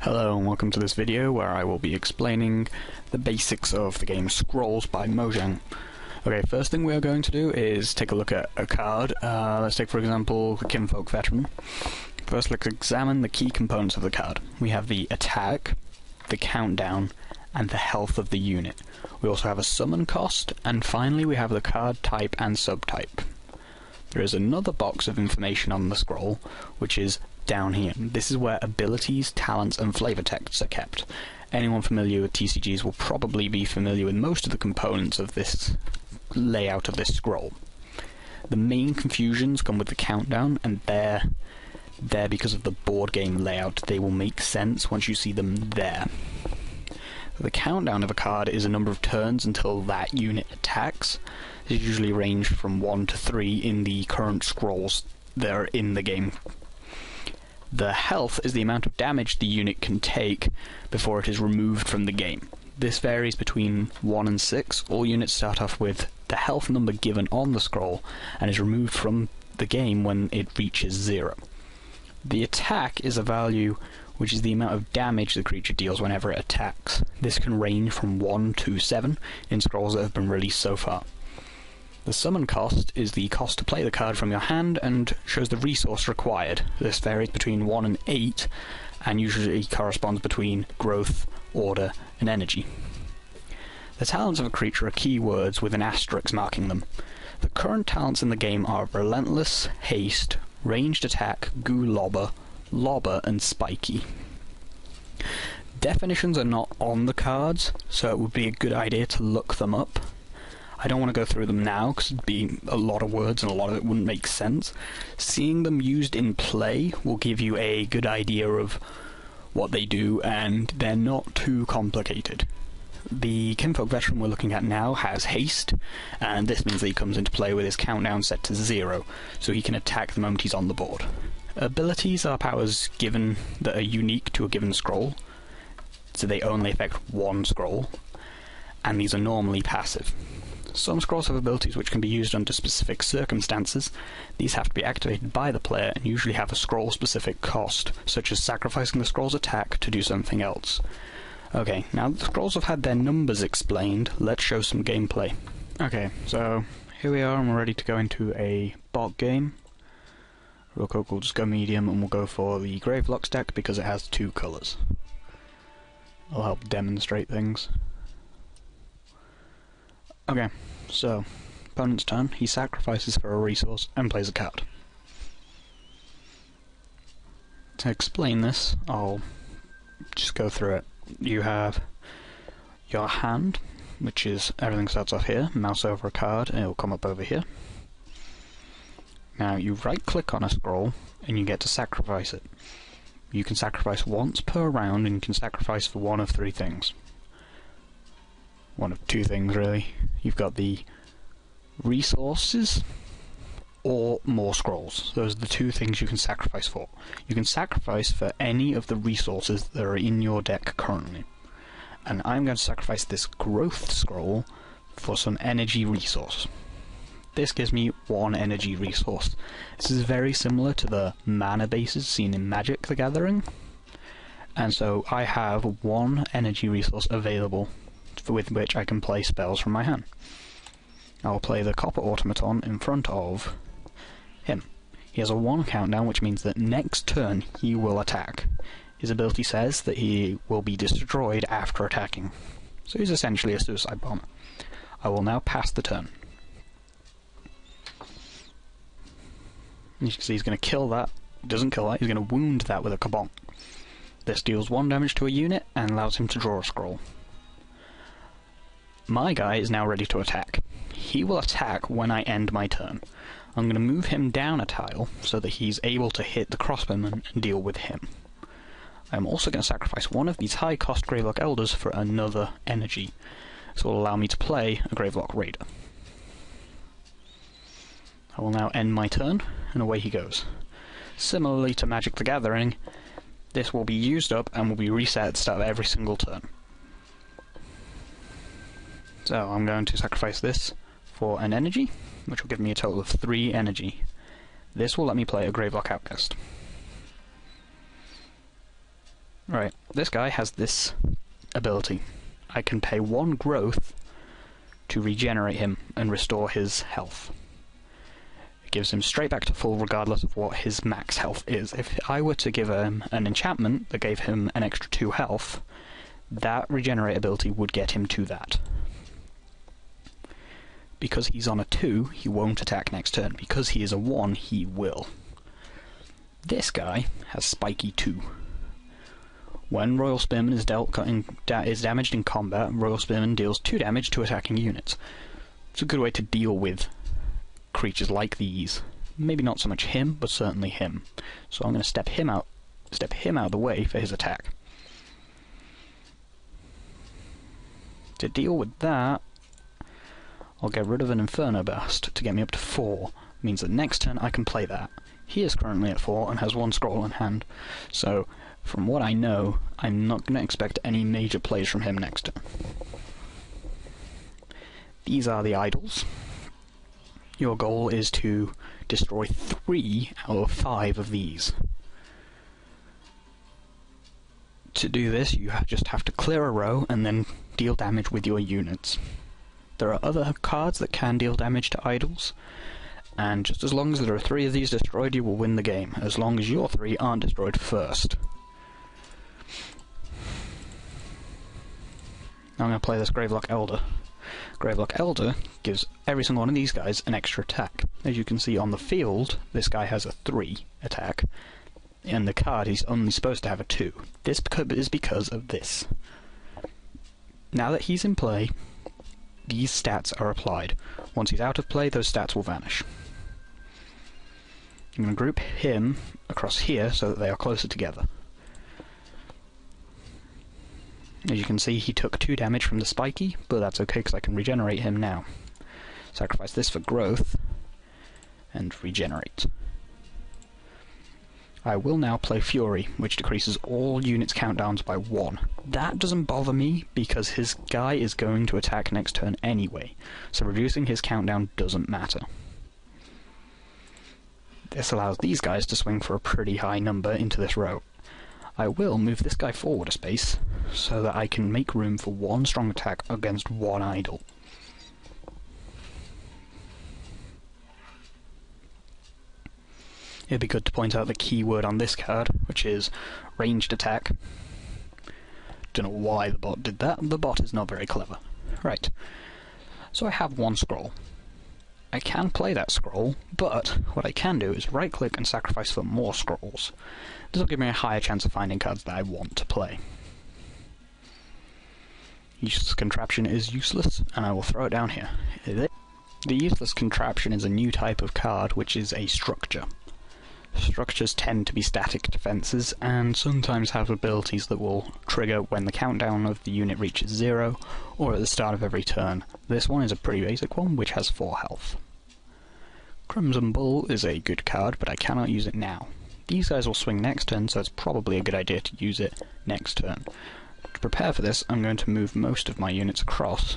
Hello and welcome to this video where I will be explaining the basics of the game Scrolls by Mojang. Okay, first thing we are going to do is take a look at a card. Let's take for example the Kinfolk Veteran. First let's examine the key components of the card. We have the attack, the countdown, and the health of the unit. We also have a summon cost, and finally we have the card type and subtype. There is another box of information on the scroll, which is down here. This is where abilities, talents, and flavor texts are kept. Anyone familiar with TCGs will probably be familiar with most of the components of this layout of this scroll. The main confusions come with the countdown, and they're there because of the board game layout. They will make sense once you see them there. The countdown of a card is a number of turns until that unit attacks. This is usually ranged from 1 to 3 in the current scrolls that are in the game. The health is the amount of damage the unit can take before it is removed from the game. This varies between 1 and 6. All units start off with the health number given on the scroll and is removed from the game when it reaches 0. The attack is a value which is the amount of damage the creature deals whenever it attacks. This can range from 1 to 7 in scrolls that have been released so far. The summon cost is the cost to play the card from your hand and shows the resource required. This varies between 1 and 8 and usually corresponds between growth, order, and energy. The talents of a creature are keywords with an asterisk marking them. The current talents in the game are Relentless, Haste, Ranged Attack, Goo Lobber, and Spiky. Definitions are not on the cards, so it would be a good idea to look them up. I don't want to go through them now because it'd be a lot of words and a lot of it wouldn't make sense. Seeing them used in play will give you a good idea of what they do, and they're not too complicated. The Kinfolk Veteran we're looking at now has haste, and this means that he comes into play with his countdown set to 0, so he can attack the moment he's on the board. Abilities are powers given that are unique to a given scroll, so they only affect one scroll, and these are normally passive. Some scrolls have abilities which can be used under specific circumstances. These have to be activated by the player and usually have a scroll-specific cost, such as sacrificing the scroll's attack to do something else. Okay, now that the scrolls have had their numbers explained, let's show some gameplay. Okay, so here we are and we're ready to go into a bot game. Real quick, we'll just go medium and we'll go for the Gravelock deck because it has 2 colours. It'll help demonstrate things. Okay, so, opponent's turn, he sacrifices for a resource and plays a card. To explain this, I'll just go through it. You have your hand, which is everything starts off here, mouse over a card and it will come up over here. Now you right click on a scroll and you get to sacrifice it. You can sacrifice once per round and you can sacrifice for one of 3 things. One of 2 things really. You've got the resources or more scrolls. Those are the 2 things you can sacrifice for. You can sacrifice for any of the resources that are in your deck currently. And I'm going to sacrifice this growth scroll for some energy resource. This gives me 1 energy resource. This is very similar to the mana bases seen in Magic the Gathering. And so I have 1 energy resource available with which I can play spells from my hand. I'll play the Copper Automaton in front of him. He has a 1 countdown, which means that next turn he will attack. His ability says that he will be destroyed after attacking. So he's essentially a suicide bomber. I will now pass the turn. As you can see, he's going to kill that. He doesn't kill that, he's going to wound that with a kabonk. This deals 1 damage to a unit and allows him to draw a scroll. My guy is now ready to attack. He will attack when I end my turn. I'm going to move him down a tile so that he's able to hit the crossbowman and deal with him. I'm also going to sacrifice one of these high-cost Gravelock Elders for another energy. This will allow me to play a Gravelock Raider. I will now end my turn, and away he goes. Similarly to Magic the Gathering, this will be used up and will be reset at the start of every single turn. So I'm going to sacrifice this for an energy, which will give me a total of 3 energy. This will let me play a Gravelock Outcast. Right, this guy has this ability. I can pay 1 growth to regenerate him and restore his health. It gives him straight back to full regardless of what his max health is. If I were to give him an enchantment that gave him an extra 2 health, that regenerate ability would get him to that. Because he's on a 2, he won't attack next turn. Because he is a 1, he will. This guy has Spiky 2. When Royal Spearman is damaged in combat, Royal Spearman deals 2 damage to attacking units. It's a good way to deal with creatures like these. Maybe not so much him, but certainly him. So I'm going to step him out of the way for his attack. To deal with that, I'll get rid of an Inferno Burst to get me up to 4. Means that next turn I can play that. He is currently at 4 and has 1 scroll in hand, so from what I know, I'm not going to expect any major plays from him next turn. These are the idols. Your goal is to destroy 3 out of 5 of these. To do this, you just have to clear a row and then deal damage with your units. There are other cards that can deal damage to idols, and just as long as there are 3 of these destroyed, you will win the game, as long as your 3 aren't destroyed first. Now I'm going to play this Gravelock Elder. Gravelock Elder gives every single one of these guys an extra attack. As you can see on the field, this guy has a 3 attack. In the card, he's only supposed to have a 2. This is because of this. Now that he's in play, these stats are applied. Once he's out of play, those stats will vanish. I'm going to group him across here so that they are closer together. As you can see, he took 2 damage from the Spiky, but that's okay because I can regenerate him now. Sacrifice this for growth, and regenerate. I will now play Fury, which decreases all units' countdowns by 1. That doesn't bother me, because his guy is going to attack next turn anyway, so reducing his countdown doesn't matter. This allows these guys to swing for a pretty high number into this row. I will move this guy forward a space, so that I can make room for 1 strong attack against 1 idol. It'd be good to point out the key word on this card, which is ranged attack. Don't know why the bot did that, the bot is not very clever. Right, so I have 1 scroll. I can play that scroll, but what I can do is right-click and sacrifice for more scrolls. This will give me a higher chance of finding cards that I want to play. Useless Contraption is useless, and I will throw it down here. The Useless Contraption is a new type of card, which is a structure. Structures tend to be static defences, and sometimes have abilities that will trigger when the countdown of the unit reaches 0, or at the start of every turn. This one is a pretty basic one, which has 4 health. Crimson Bull is a good card, but I cannot use it now. These guys will swing next turn, so it's probably a good idea to use it next turn. To prepare for this, I'm going to move most of my units across,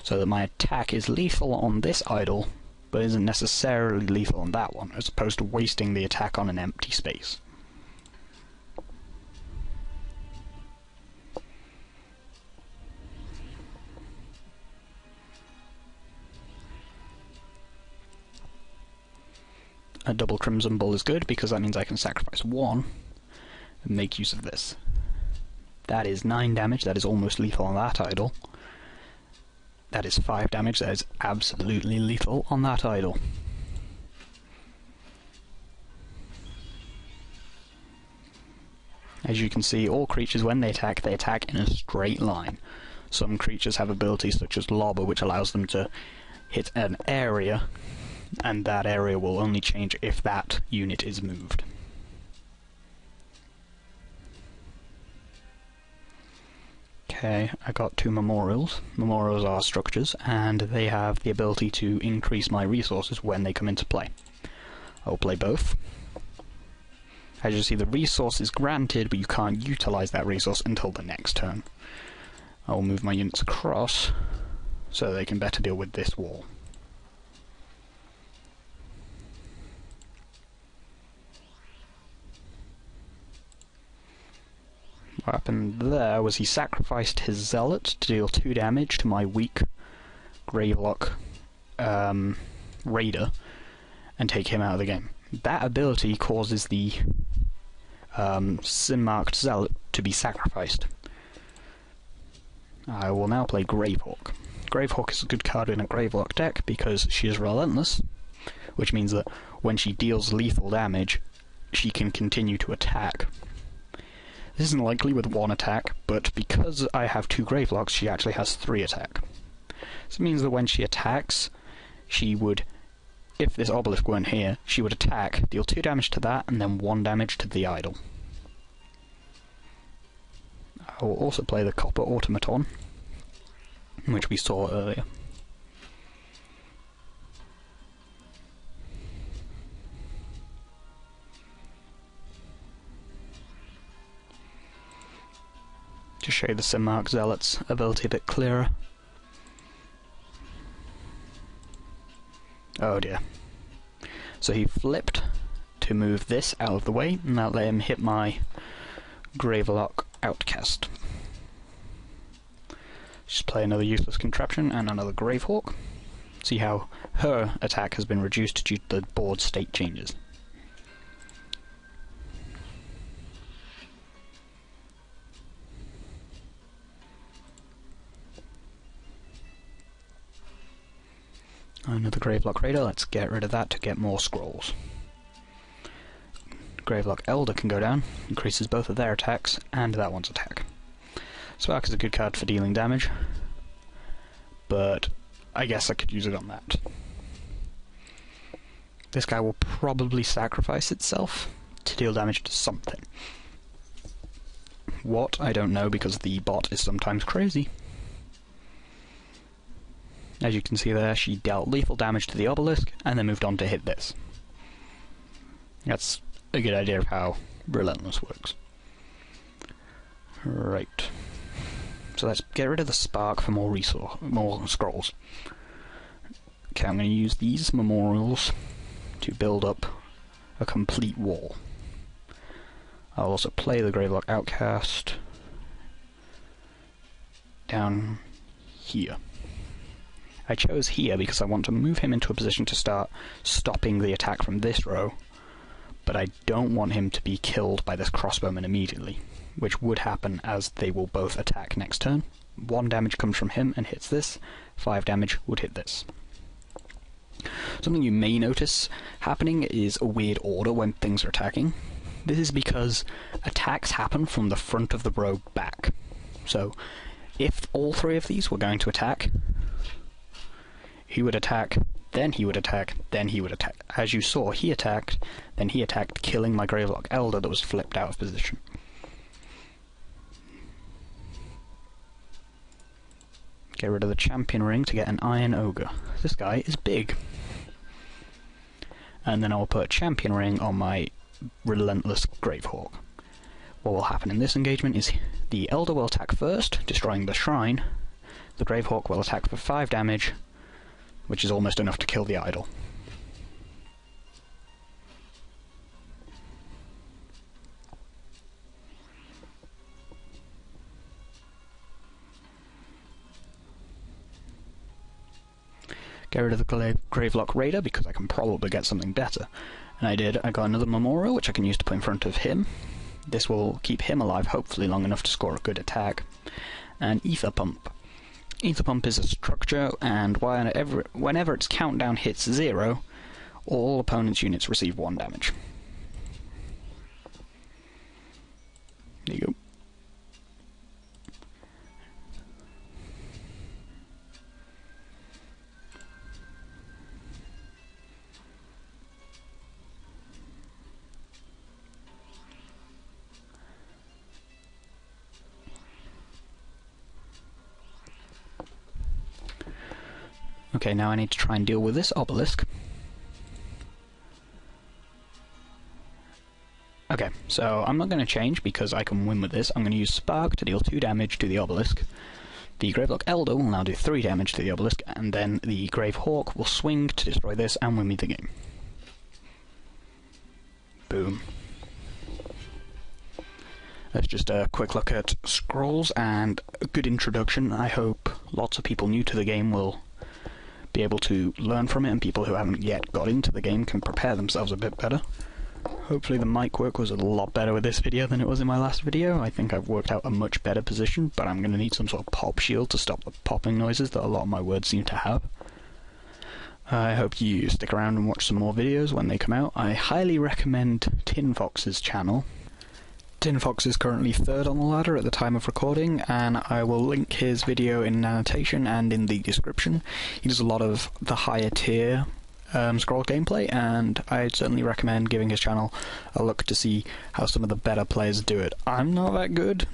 so that my attack is lethal on this idol, but isn't necessarily lethal on that one, as opposed to wasting the attack on an empty space. A double Crimson Bull is good, because that means I can sacrifice 1 and make use of this. That is 9 damage, that is almost lethal on that idol. That is 5 damage, that is absolutely lethal on that idol. As you can see, all creatures, when they attack in a straight line. Some creatures have abilities such as Lobber, which allows them to hit an area, and that area will only change if that unit is moved. Okay, I got 2 memorials. Memorials are structures, and they have the ability to increase my resources when they come into play. I will play both. As you see, the resource is granted, but you can't utilize that resource until the next turn. I will move my units across, so they can better deal with this wall. What happened there was he sacrificed his Zealot to deal 2 damage to my weak Gravelock Raider and take him out of the game. That ability causes the Sim-marked Zealot to be sacrificed. I will now play Gravehawk. Gravehawk is a good card in a Gravelock deck because she is relentless, which means that when she deals lethal damage, she can continue to attack. This isn't likely with 1 attack, but because I have 2 Gravelocks, she actually has 3 attack. So it means that when she attacks, she would, if this obelisk weren't here, she would attack, deal 2 damage to that, and then 1 damage to the idol. I will also play the Copper Automaton, which we saw earlier. To show you the Sim-marked Zealot's ability a bit clearer. Oh dear. So he flipped to move this out of the way, and that let him hit my Gravelock Outcast. Just play another useless contraption and another Gravehawk. See how her attack has been reduced due to the board state changes. Another Gravelock Raider, let's get rid of that to get more scrolls. Gravelock Elder can go down, increases both of their attacks and that one's attack. Spark is a good card for dealing damage, but I guess I could use it on that. This guy will probably sacrifice itself to deal damage to something. What? I don't know, because the bot is sometimes crazy. As you can see there, she dealt lethal damage to the obelisk, and then moved on to hit this. That's a good idea of how Relentless works. Right. So let's get rid of the spark for more scrolls. Okay, I'm going to use these memorials to build up a complete wall. I'll also play the Gravelock Outcast down here. I chose here because I want to move him into a position to start stopping the attack from this row, but I don't want him to be killed by this crossbowman immediately, which would happen as they will both attack next turn. 1 damage comes from him and hits this, 5 damage would hit this. Something you may notice happening is a weird order when things are attacking. This is because attacks happen from the front of the row back. So, if all 3 of these were going to attack, he would attack, then he would attack, then he would attack. As you saw, he attacked, then he attacked, killing my Gravelock Elder that was flipped out of position. Get rid of the Champion Ring to get an Iron Ogre. This guy is big. And then I'll put Champion Ring on my Relentless Gravehawk. What will happen in this engagement is the Elder will attack first, destroying the shrine. The Gravehawk will attack for 5 damage, which is almost enough to kill the idol. Get rid of the Gravelock Raider because I can probably get something better. And I did. I got another Memorial which I can use to put in front of him. This will keep him alive, hopefully long enough to score a good attack. And Ether Pump. Ether Pump is a structure, and whenever its countdown hits 0, all opponent's units receive 1 damage. There you go. Okay, now I need to try and deal with this obelisk. Okay, so I'm not going to change because I can win with this. I'm going to use Spark to deal 2 damage to the obelisk. The Gravelock Elder will now do 3 damage to the obelisk, and then the Gravehawk will swing to destroy this and win me the game. Boom. That's just a quick look at Scrolls and a good introduction. I hope lots of people new to the game will be able to learn from it, and people who haven't yet got into the game can prepare themselves a bit better. Hopefully the mic work was a lot better with this video than it was in my last video. I think I've worked out a much better position, but I'm going to need some sort of pop shield to stop the popping noises that a lot of my words seem to have. I hope you stick around and watch some more videos when they come out. I highly recommend Tin Fox's channel. Tin Fox is currently 3rd on the ladder at the time of recording, and I will link his video in an annotation and in the description. He does a lot of the higher tier Scroll gameplay, and I'd certainly recommend giving his channel a look to see how some of the better players do it. I'm not that good,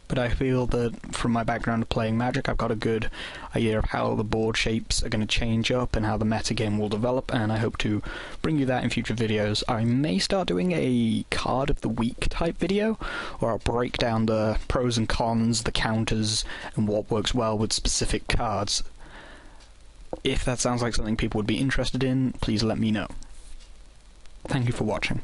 but I feel that from my background of playing Magic, I've got a good idea of how the board shapes are going to change up and how the metagame will develop, and I hope to bring you that in future videos. I may start doing a card of the week type video, or I'll break down the pros and cons, the counters, and what works well with specific cards. If that sounds like something people would be interested in, please let me know. Thank you for watching.